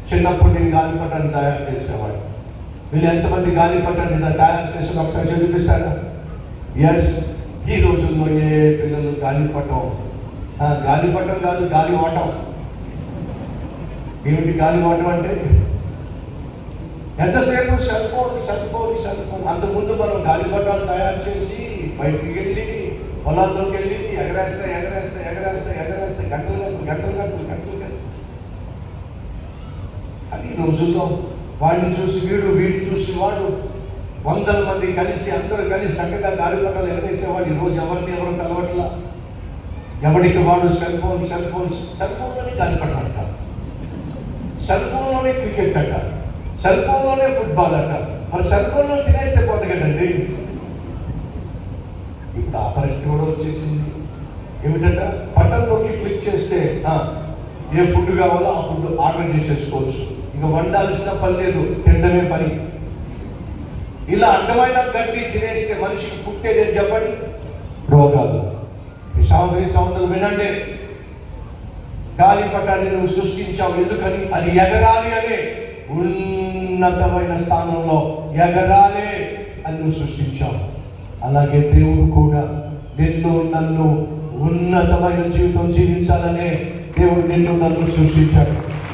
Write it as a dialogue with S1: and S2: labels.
S1: చిన్నప్పుడు నేను గాలిపటాన్ని తయారు చేసేవాడు. వీళ్ళు ఎంతమంది గాలిపటాన్ని తయారు చేసి ఒకసారి చదివిస్తారా? ఎస్. ఈ రోజుల్లో ఏ పిల్లలు గాలిపటం కాదు, గాలి ఓటం. ఏమిటి గాలి ఓటం అంటే? ఎంతసేపు సెల్ ఫోన్. అంతకుముందు మనం గాలిపటాలు తయారు చేసి బయటికి వెళ్ళి పొలాల్లోకి వెళ్ళి ఎగరేస్తాయి గంటలు. అది ఈ రోజుల్లో వాడిని చూసి వీడిని చూసి వాడు, 100 మంది కలిసి అందరూ కలిసి చక్కగా గాలిపటాలు ఎగరేసేవాడు. ఈరోజు ఎవరు కలవట్లా. ఎవరికి వాడు సెల్ ఫోన్లోనే గాలిపటం అంటారు, సెల్ ఫోన్లోనే క్రికెట్ అంటారు, సెల్ ఫోన్లోనే ఫుట్బాల్ అంటారు. మరి సెల్ ఫోన్లో తినేస్తే పోతుంది కదండి. ఇప్పుడు ఆ పరిస్థితి కూడా వచ్చేసింది. ఏమిటంట? బటన్లోకి క్లిక్ చేస్తే ఏ ఫుడ్ కావాలో ఆ ఫుడ్ ఆర్డర్ చేసేసుకోవచ్చు. ఇంకా వండాల్సిన పని లేదు, తినడమే పని. ఇలా అడ్డమైన గడ్డి తినేస్తే మనిషికి పుట్టేదని చెప్పండి, రోగాలు. ఈ సౌందర్యం వినండి. గాలిపటాన్ని నువ్వు సృష్టించావు ఎందుకని? అది ఎగరాలి అనే ఉన్నతమైన స్థానంలో ఎగరాలి అని నువ్వు సృష్టించావు. అలాగే దేవుడు కూడా నన్ను ఉన్నతమైన జీవితం జీవించాలనే దేవుడు నన్ను సృష్టించాడు.